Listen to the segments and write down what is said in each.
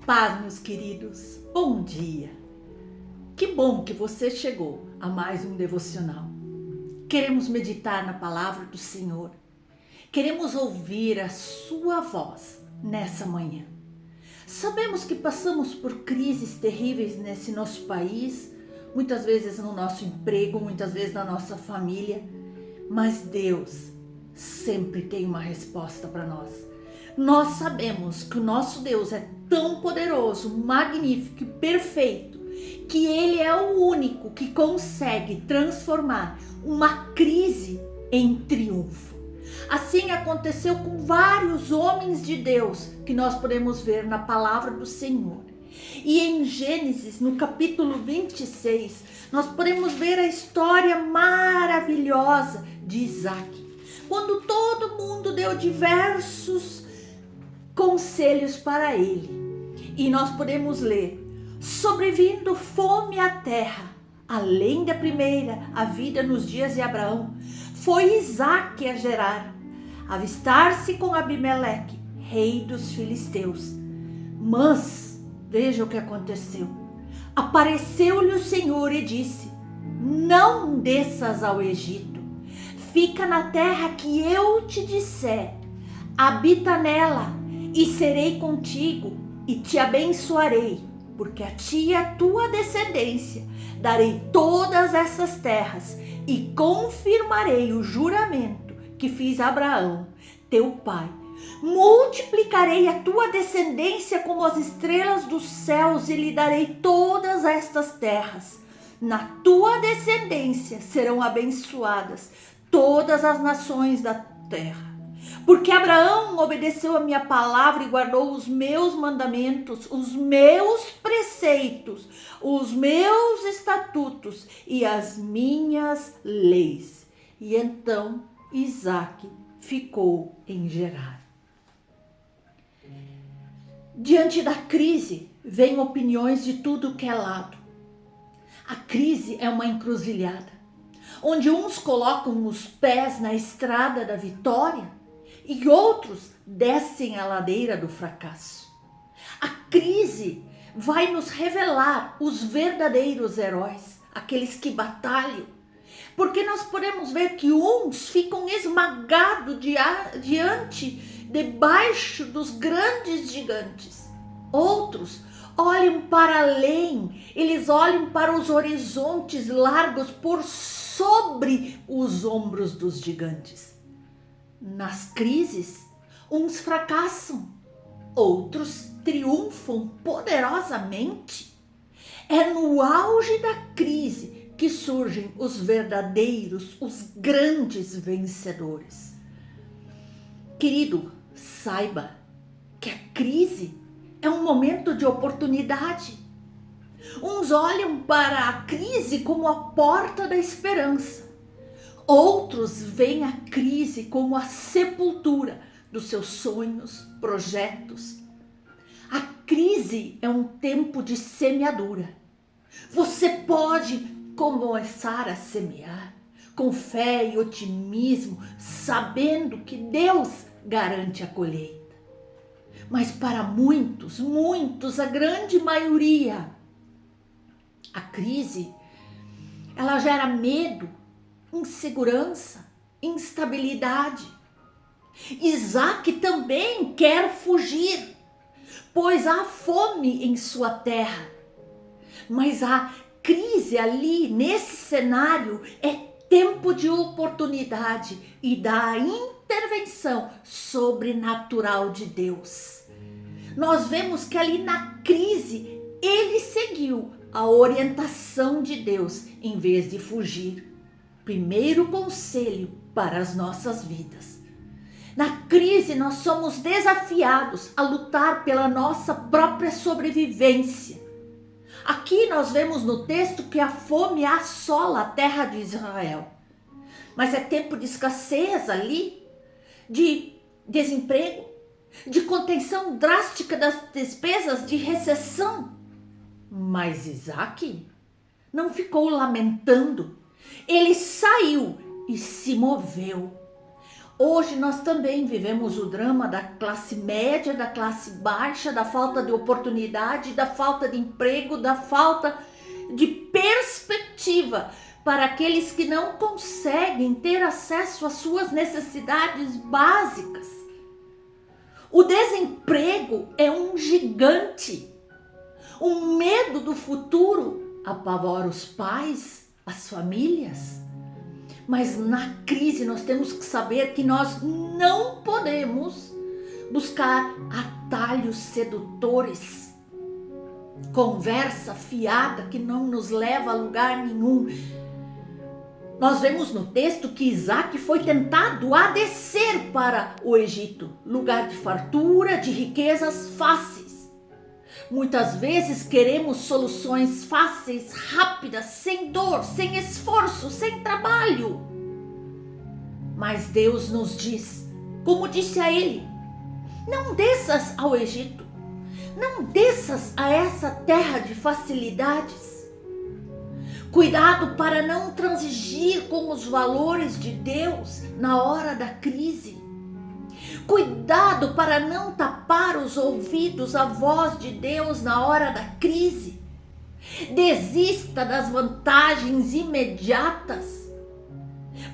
paz, meus queridos. Bom dia. Que bom que você chegou a mais um devocional. Queremos meditar na palavra do Senhor. Queremos ouvir a sua voz nessa manhã. Sabemos que passamos por crises terríveis nesse nosso país, muitas vezes no nosso emprego, muitas vezes na nossa família, mas Deus sempre tem uma resposta para nós. Nós sabemos que o nosso Deus é tão poderoso, magnífico e perfeito, que Ele é o único que consegue transformar uma crise em triunfo. Assim aconteceu com vários homens de Deus que nós podemos ver na palavra do Senhor. E em Gênesis, no capítulo 26, nós podemos ver a história maravilhosa de Isaac. Quando todo mundo deu diversos conselhos para ele. E nós podemos ler: sobrevindo fome à terra, além da primeira, a vida nos dias de Abraão, foi Isaque a Gerar, avistar-se com Abimeleque, rei dos filisteus. Mas, veja o que aconteceu. Apareceu-lhe o Senhor e disse: não desças ao Egito, fica na terra que eu te disser, habita nela, e serei contigo, e te abençoarei, porque a ti e a tua descendência darei todas essas terras, e confirmarei o juramento que fiz a Abraão, teu pai. Multiplicarei a tua descendência como as estrelas dos céus, e lhe darei todas estas terras. Na tua descendência serão abençoadas todas as nações da terra. Porque Abraão obedeceu a minha palavra e guardou os meus mandamentos, os meus preceitos, os meus estatutos e as minhas leis. E então Isaque ficou em Gerar. Diante da crise, vêm opiniões de tudo que é lado. A crise é uma encruzilhada, onde uns colocam os pés na estrada da vitória e outros descem a ladeira do fracasso. A crise vai nos revelar os verdadeiros heróis, aqueles que batalham, porque nós podemos ver que uns ficam esmagados debaixo dos grandes gigantes. Outros olham para além, eles olham para os horizontes largos por sobre os ombros dos gigantes. Nas crises, uns fracassam, outros triunfam poderosamente. É no auge da crise que surgem os verdadeiros, os grandes vencedores. Querido, saiba que a crise é um momento de oportunidade. Uns olham para a crise como a porta da esperança. Outros veem a crise como a sepultura dos seus sonhos, projetos. A crise é um tempo de semeadura. Você pode começar a semear com fé e otimismo, sabendo que Deus garante a colheita. Mas para muitos, a grande maioria, a crise, ela gera medo, insegurança, instabilidade. Isaque também quer fugir, pois há fome em sua terra. Mas a crise ali, nesse cenário, é tempo de oportunidade e da intervenção sobrenatural de Deus. Nós vemos que ali na crise, ele seguiu a orientação de Deus em vez de fugir. Primeiro conselho para as nossas vidas. Na crise, nós somos desafiados a lutar pela nossa própria sobrevivência. Aqui nós vemos no texto que a fome assola a terra de Israel. Mas é tempo de escassez ali, de desemprego, de contenção drástica das despesas, de recessão. Mas Isaque não ficou lamentando. Ele saiu e se moveu. Hoje nós também vivemos o drama da classe média, da classe baixa, da falta de oportunidade, da falta de emprego, da falta de perspectiva para aqueles que não conseguem ter acesso às suas necessidades básicas. O desemprego é um gigante. O medo do futuro apavora os pais, as famílias. Mas na crise nós temos que saber que nós não podemos buscar atalhos sedutores, conversa fiada que não nos leva a lugar nenhum. Nós vemos no texto que Isaac foi tentado a descer para o Egito, lugar de fartura, de riquezas fáceis. Muitas vezes queremos soluções fáceis, rápidas, sem dor, sem esforço, sem trabalho. Mas Deus nos diz, como disse a ele, não desças ao Egito, não desças a essa terra de facilidades. Cuidado para não transigir com os valores de Deus na hora da crise. Cuidado para não tapar os ouvidos à voz de Deus na hora da crise. Desista das vantagens imediatas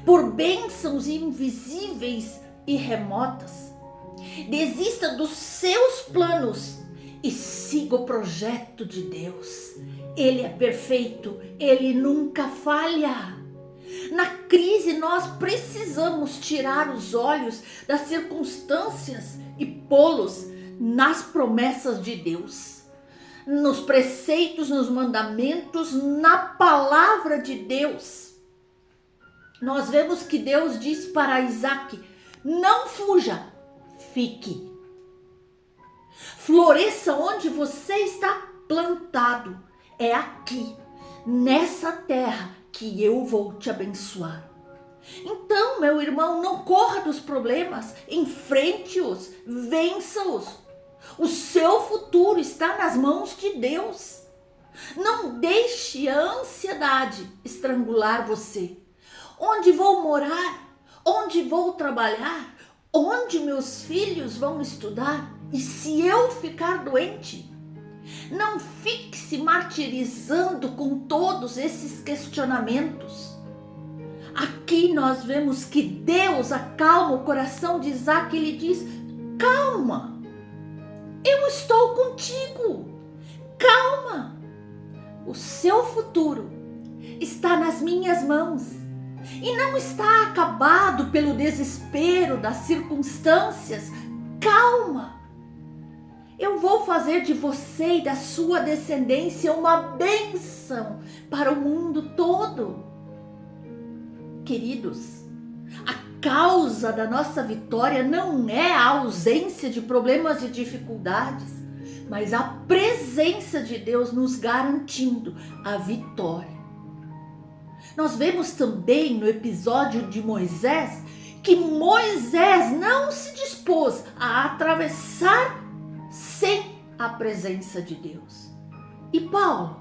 por bênçãos invisíveis e remotas. Desista dos seus planos e siga o projeto de Deus. Ele é perfeito, ele nunca falha. Na crise nós precisamos tirar os olhos das circunstâncias e pô-los nas promessas de Deus, nos preceitos, nos mandamentos, na palavra de Deus. Nós vemos que Deus diz para Isaac, não fuja, fique. Floresça onde você está plantado. É aqui, nessa terra, que eu vou te abençoar. Então, meu irmão, não corra dos problemas, enfrente-os, vença-os. O seu futuro está nas mãos de Deus. Não deixe a ansiedade estrangular você. Onde vou morar? Onde vou trabalhar? Onde meus filhos vão estudar? E se eu ficar doente? Não fique se martirizando com todos esses questionamentos. Aqui nós vemos que Deus acalma o coração de Isaac. Ele diz, calma, eu estou contigo, calma. O seu futuro está nas minhas mãos e não está acabado pelo desespero das circunstâncias. Calma. Eu vou fazer de você e da sua descendência uma bênção para o mundo todo. Queridos, a causa da nossa vitória não é a ausência de problemas e dificuldades, mas a presença de Deus nos garantindo a vitória. Nós vemos também no episódio de Moisés que Moisés não se dispôs a atravessar sem a presença de Deus. E Paulo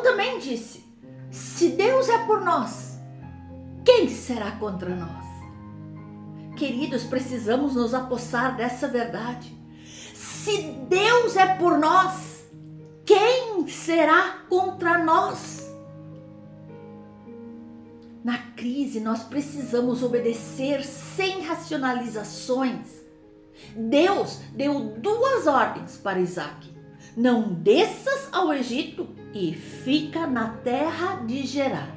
também disse, se Deus é por nós, quem será contra nós? Queridos, precisamos nos apossar dessa verdade. Se Deus é por nós, quem será contra nós? Na crise nós precisamos obedecer sem racionalizações. Deus deu 2 ordens para Isaac. Não desças ao Egito e fica na terra de Gerar.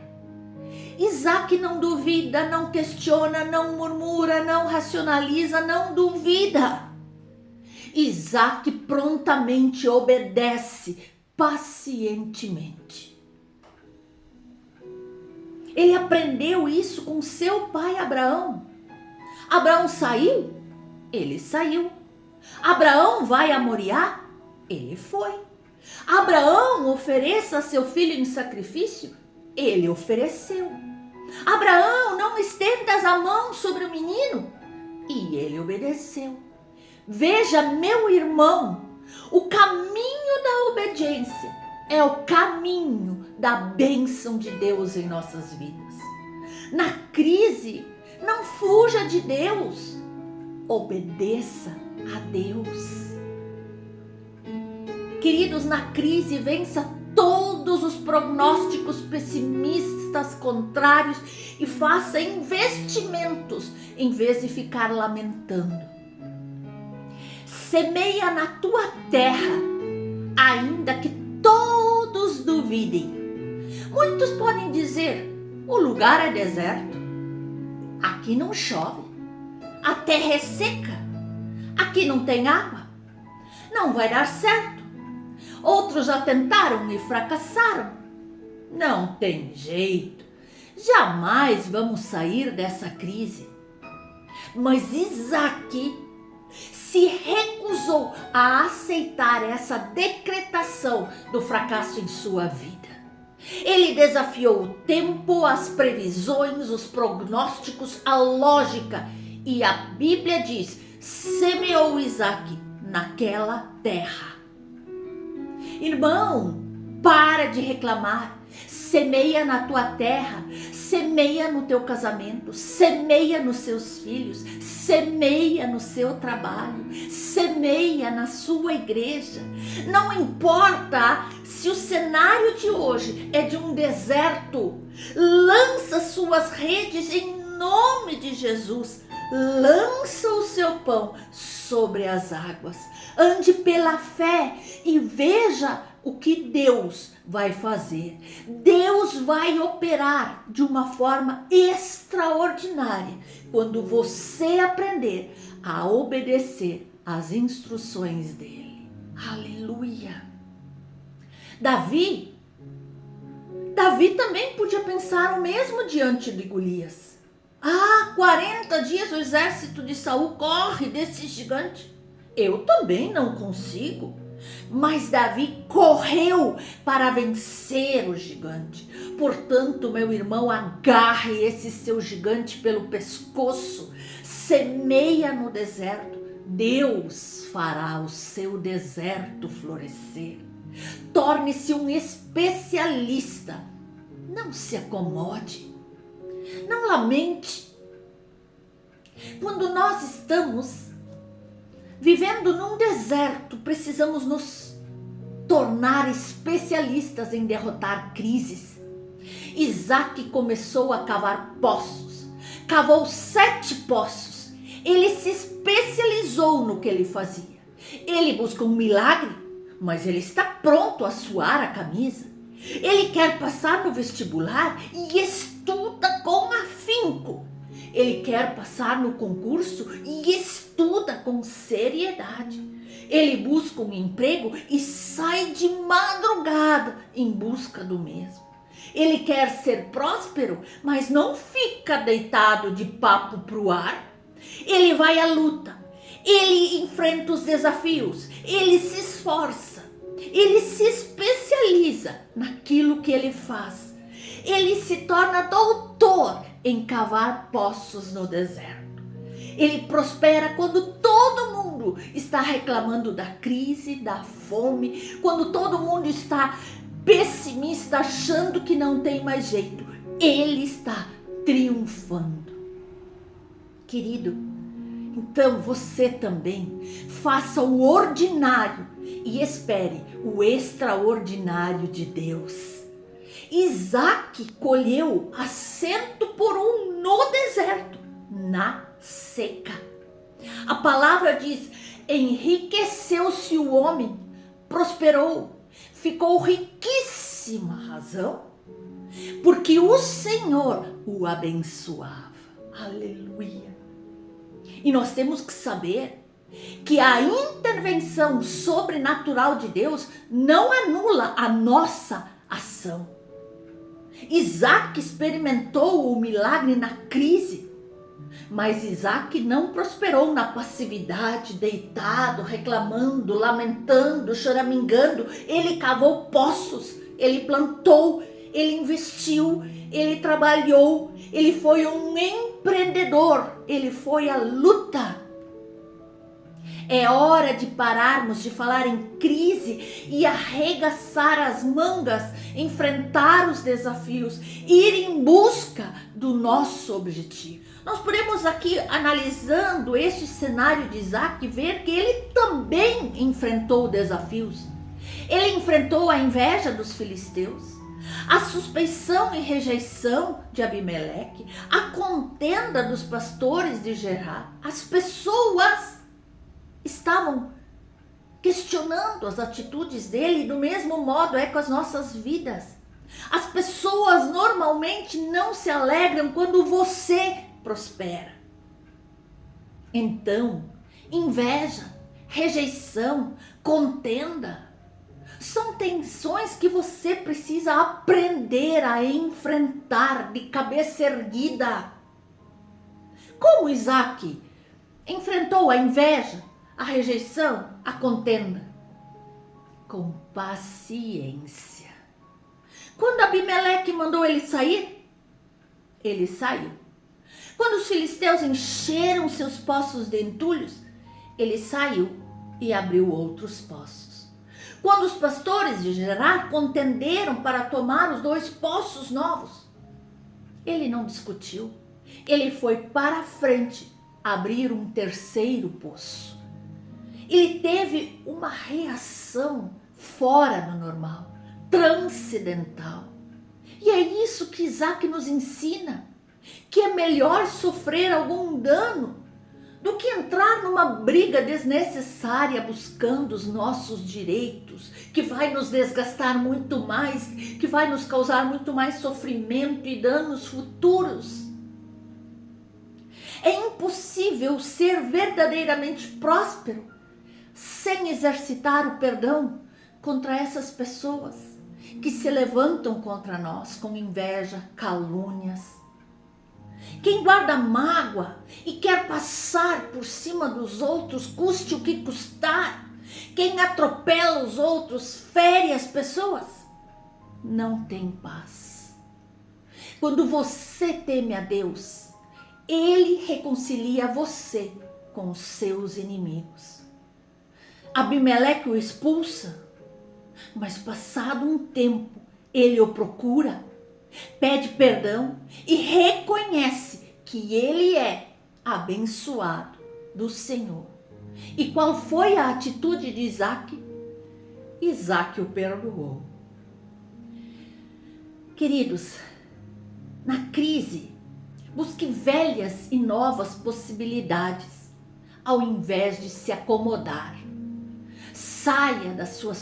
Isaac não duvida, não questiona, não murmura, não racionaliza, não duvida. Isaac prontamente obedece, pacientemente. Ele aprendeu isso com seu pai Abraão. Abraão saiu? Ele saiu. Abraão vai a Moriá? Ele foi. Abraão ofereça seu filho em sacrifício? Ele ofereceu. Abraão, não estendas a mão sobre o menino? E ele obedeceu. Veja, meu irmão, o caminho da obediência é o caminho da bênção de Deus em nossas vidas. Na crise, Não fuja de Deus. Obedeça a Deus. Queridos, na crise, vença todos os prognósticos pessimistas, contrários, e faça investimentos em vez de ficar lamentando. Semeia na tua terra, ainda que todos duvidem. Muitos podem dizer: o lugar é deserto, aqui não chove, a terra é seca, aqui não tem água, não vai dar certo. Outros já tentaram e fracassaram. Não tem jeito, jamais vamos sair dessa crise. Mas Isaque se recusou a aceitar essa decretação do fracasso em sua vida. Ele desafiou o tempo, as previsões, os prognósticos, a lógica. E a Bíblia diz: semeou Isaque naquela terra. Irmão, para de reclamar. Semeia na tua terra, semeia no teu casamento, semeia nos seus filhos, semeia no seu trabalho, semeia na sua igreja. Não importa se o cenário de hoje é de um deserto, lança suas redes em nome de Jesus. Lança o seu pão sobre as águas. Ande pela fé e veja o que Deus vai fazer. Deus vai operar de uma forma extraordinária quando você aprender a obedecer às instruções dele. Aleluia! Davi também podia pensar o mesmo diante de Golias. 40 dias o exército de Saul corre desse gigante. Eu também não consigo. Mas Davi correu para vencer o gigante. Portanto, meu irmão, agarre esse seu gigante pelo pescoço. Semeia no deserto. Deus fará o seu deserto florescer. Torne-se um especialista. Não se acomode. Não lamente. Quando nós estamos vivendo num deserto, precisamos nos tornar especialistas em derrotar crises. Isaque começou a cavar poços, cavou 7 poços. Ele se especializou no que ele fazia. Ele busca um milagre, mas ele está pronto a suar a camisa. Ele quer passar no vestibular e estuda com afinco. Ele quer passar no concurso e estuda com seriedade. Ele busca um emprego e sai de madrugada em busca do mesmo. Ele quer ser próspero, mas não fica deitado de papo pro ar. Ele vai à luta, ele enfrenta os desafios, ele se esforça, ele se especializa naquilo que ele faz. Ele se torna doutor em cavar poços no deserto. Ele prospera quando todo mundo está reclamando da crise, da fome, quando todo mundo está pessimista, achando que não tem mais jeito. Ele está triunfando. Querido, então você também faça o ordinário e espere o extraordinário de Deus. Isaque colheu a 100 no deserto, na seca. A palavra diz: enriqueceu-se o homem, prosperou, ficou riquíssima. Razão? Porque o Senhor o abençoava. Aleluia! E nós temos que saber que a intervenção sobrenatural de Deus não anula a nossa ação. Isaque experimentou o milagre na crise, mas Isaque não prosperou na passividade, deitado, reclamando, lamentando, choramingando. Ele cavou poços, ele plantou, ele investiu, ele trabalhou, ele foi um empreendedor, ele foi à luta. É hora de pararmos de falar em crise e arregaçar as mangas, enfrentar os desafios, ir em busca do nosso objetivo. Nós podemos aqui, analisando esse cenário de Isaac, ver que ele também enfrentou desafios. Ele enfrentou a inveja dos filisteus, a suspeição e rejeição de Abimeleque, a contenda dos pastores de Gerar. As pessoas estavam questionando as atitudes dele, e do mesmo modo é com as nossas vidas. As pessoas normalmente não se alegram quando você prospera. Então, inveja, rejeição, contenda são tensões que você precisa aprender a enfrentar de cabeça erguida. Como Isaac enfrentou a inveja, a rejeição, a contenda? Com paciência. Quando Abimeleque mandou ele sair, ele saiu. Quando os filisteus encheram seus poços de entulhos, ele saiu e abriu outros poços. Quando os pastores de Gerar contenderam para tomar os 2 poços novos, ele não discutiu. Ele foi para frente abrir um 3º poço. Ele teve uma reação fora do normal, transcendental. E é isso que Isaac nos ensina, que é melhor sofrer algum dano do que entrar numa briga desnecessária buscando os nossos direitos, que vai nos desgastar muito mais, que vai nos causar muito mais sofrimento e danos futuros. É impossível ser verdadeiramente próspero sem exercitar o perdão contra essas pessoas que se levantam contra nós com inveja, calúnias. Quem guarda mágoa e quer passar por cima dos outros, custe o que custar, quem atropela os outros, fere as pessoas, não tem paz. Quando você teme a Deus, Ele reconcilia você com os seus inimigos. Abimeleque o expulsa, mas passado um tempo, ele o procura, pede perdão e reconhece que ele é abençoado do Senhor. E qual foi a atitude de Isaac? Isaac o perdoou. Queridos, na crise, busque velhas e novas possibilidades, ao invés de se acomodar. Saia da sua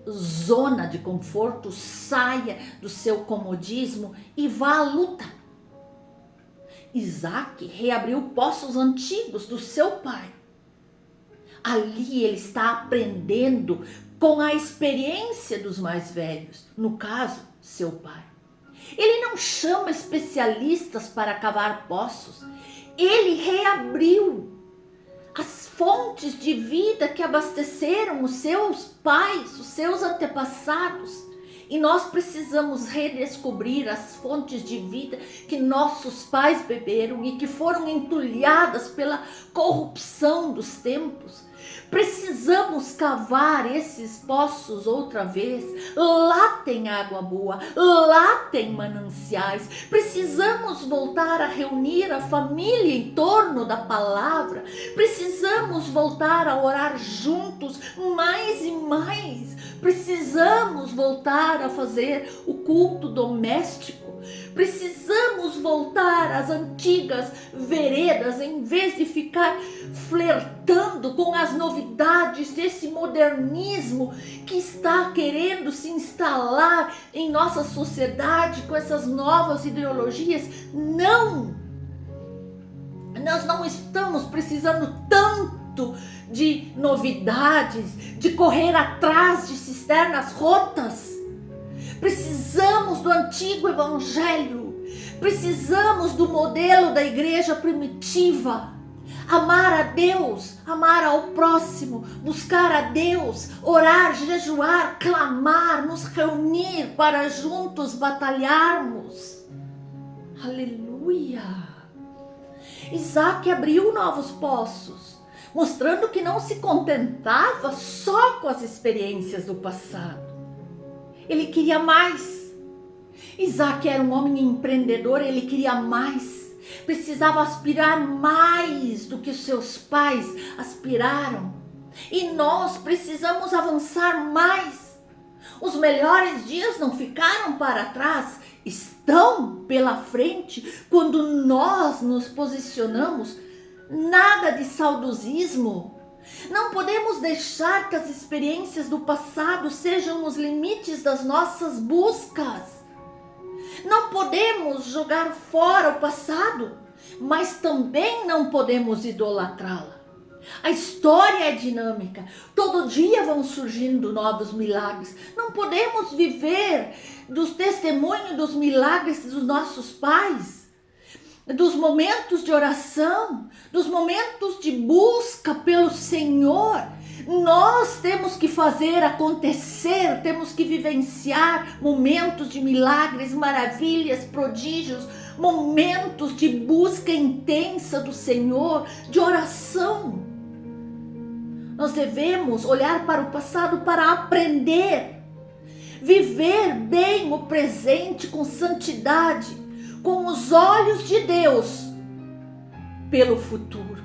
zona de conforto, saia do seu comodismo e vá à luta. Isaac reabriu poços antigos do seu pai. Ali ele está aprendendo com a experiência dos mais velhos, no caso, seu pai. Ele não chama especialistas para cavar poços, ele reabriu as fontes de vida que abasteceram os seus pais, os seus antepassados. E nós precisamos redescobrir as fontes de vida que nossos pais beberam e que foram entulhadas pela corrupção dos tempos. Precisamos cavar esses poços outra vez. Lá tem água boa, lá tem mananciais. Precisamos voltar a reunir a família em torno da palavra. Precisamos voltar a orar juntos mais e mais. Precisamos voltar a fazer o culto doméstico. Precisamos voltar às antigas veredas em vez de ficar flertando com as novidades desse modernismo que está querendo se instalar em nossa sociedade com essas novas ideologias. Não! Nós não estamos precisando tanto de novidades, de correr atrás de cisternas rotas. Precisamos do antigo evangelho, precisamos do modelo da igreja primitiva. Amar a Deus, amar ao próximo, buscar a Deus, orar, jejuar, clamar, nos reunir para juntos batalharmos. Aleluia! Isaac abriu novos poços, mostrando que não se contentava só com as experiências do passado. Ele queria mais. Isaac era um homem empreendedor, ele queria mais. precisava aspirar mais do que seus pais aspiraram. E nós precisamos avançar mais. Os melhores dias não ficaram para trás, estão pela frente quando nós nos posicionamos. Nada de saudosismo. Não podemos deixar que as experiências do passado sejam os limites das nossas buscas. Não podemos jogar fora o passado, mas também não podemos idolatrá-la. A história é dinâmica, todo dia vão surgindo novos milagres. Não podemos viver dos testemunhos dos milagres dos nossos pais, dos momentos de oração, dos momentos de busca pelo Senhor. Nós temos que fazer acontecer, temos que vivenciar momentos de milagres, maravilhas, prodígios, momentos de busca intensa do Senhor, de oração. Nós devemos olhar para o passado para aprender, viver bem o presente com santidade, com os olhos de Deus pelo futuro.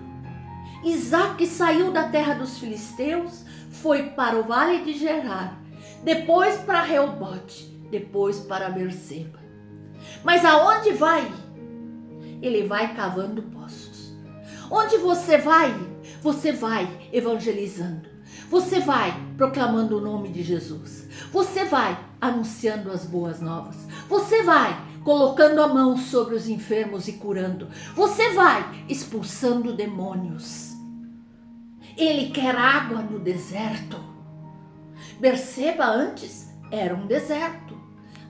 Isaac saiu da terra dos filisteus, foi para o vale de Gerar, depois para Reobote, depois para Berseba. Mas aonde vai? Ele vai cavando poços. Onde você vai? Você vai evangelizando. Você vai proclamando o nome de Jesus. Você vai anunciando as boas novas. Você vai colocando a mão sobre os enfermos e curando. Você vai expulsando demônios. Ele quer água no deserto. Berseba antes era um deserto.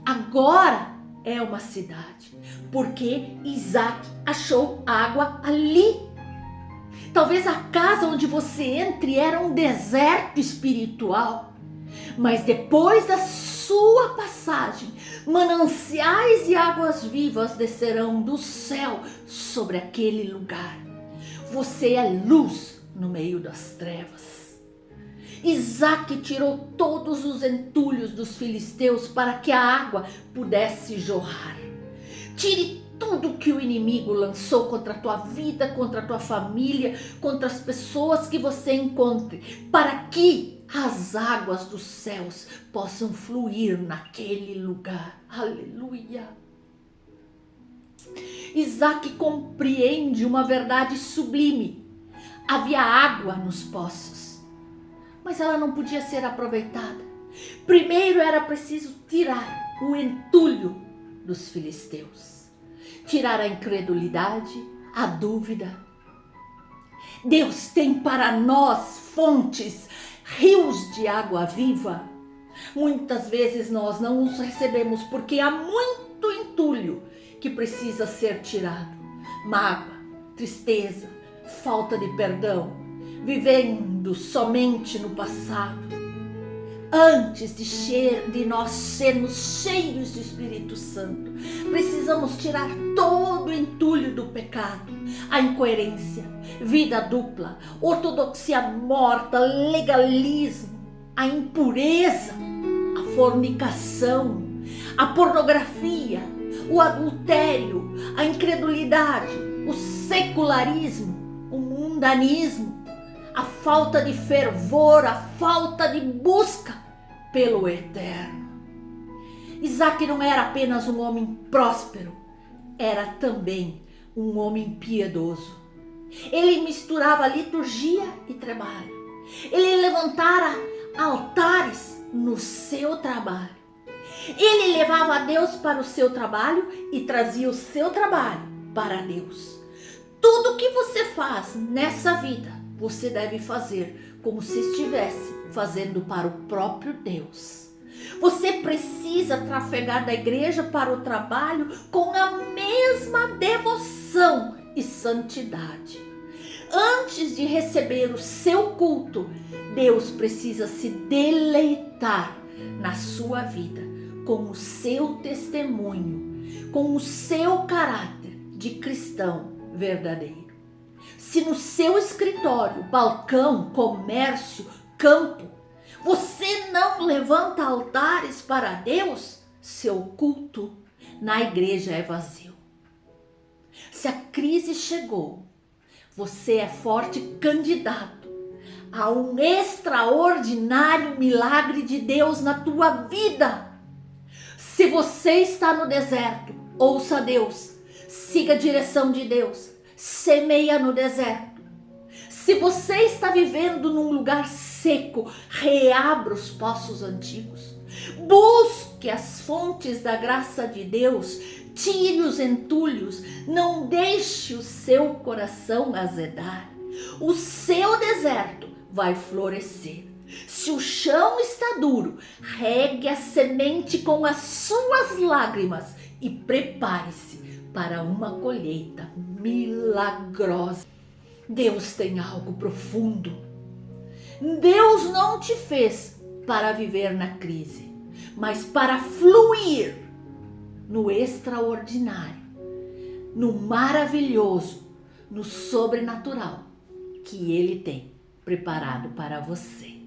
Agora é uma cidade. Porque Isaac achou água ali. Talvez a casa onde você entre era um deserto espiritual. Mas depois da sua passagem, mananciais e águas vivas descerão do céu sobre aquele lugar. Você é luz no meio das trevas. Isaac tirou todos os entulhos dos filisteus para que a água pudesse jorrar. Tire tudo que o inimigo lançou contra a tua vida, contra a tua família, contra as pessoas que você encontre, para que as águas dos céus possam fluir naquele lugar. Aleluia! Isaac compreende uma verdade sublime. Havia água nos poços, mas ela não podia ser aproveitada. Primeiro era preciso tirar o entulho dos filisteus. Tirar a incredulidade, a dúvida. Deus tem para nós fontes, rios de água viva. Muitas vezes nós não os recebemos porque há muito entulho que precisa ser tirado. Mágoa, tristeza, falta de perdão, vivendo somente no passado. Antes de nós sermos cheios do Espírito Santo, precisamos tirar todo o entulho do pecado, a incoerência, vida dupla, ortodoxia morta, legalismo, a impureza, a fornicação, a pornografia, o adultério, a incredulidade, o secularismo, o mundanismo, a falta de fervor, a falta de busca pelo eterno. Isaac não era apenas um homem próspero, era também um homem piedoso. Ele misturava liturgia e trabalho. Ele levantara altares no seu trabalho. Ele levava a Deus para o seu trabalho e trazia o seu trabalho para Deus. Tudo que você faz nessa vida, você deve fazer como se estivesse fazendo para o próprio Deus. Você precisa trafegar da igreja para o trabalho com a mesma devoção e santidade. Antes de receber o seu culto, Deus precisa se deleitar na sua vida com o seu testemunho, com o seu caráter de cristão verdadeiro. Se no seu escritório, balcão, comércio, campo, você não levanta altares para Deus, seu culto na igreja é vazio. Se a crise chegou, você é forte candidato a um extraordinário milagre de Deus na tua vida. Se você está no deserto, ouça Deus, siga a direção de Deus, semeia no deserto. Se você está vivendo num lugar seco, reabra os poços antigos. Busque as fontes da graça de Deus, tire os entulhos, não deixe o seu coração azedar. O seu deserto vai florescer. Se o chão está duro, regue a semente com as suas lágrimas e prepare-se para uma colheita milagrosa. Deus tem algo profundo. Deus não te fez para viver na crise, mas para fluir no extraordinário, no maravilhoso, no sobrenatural que Ele tem preparado para você.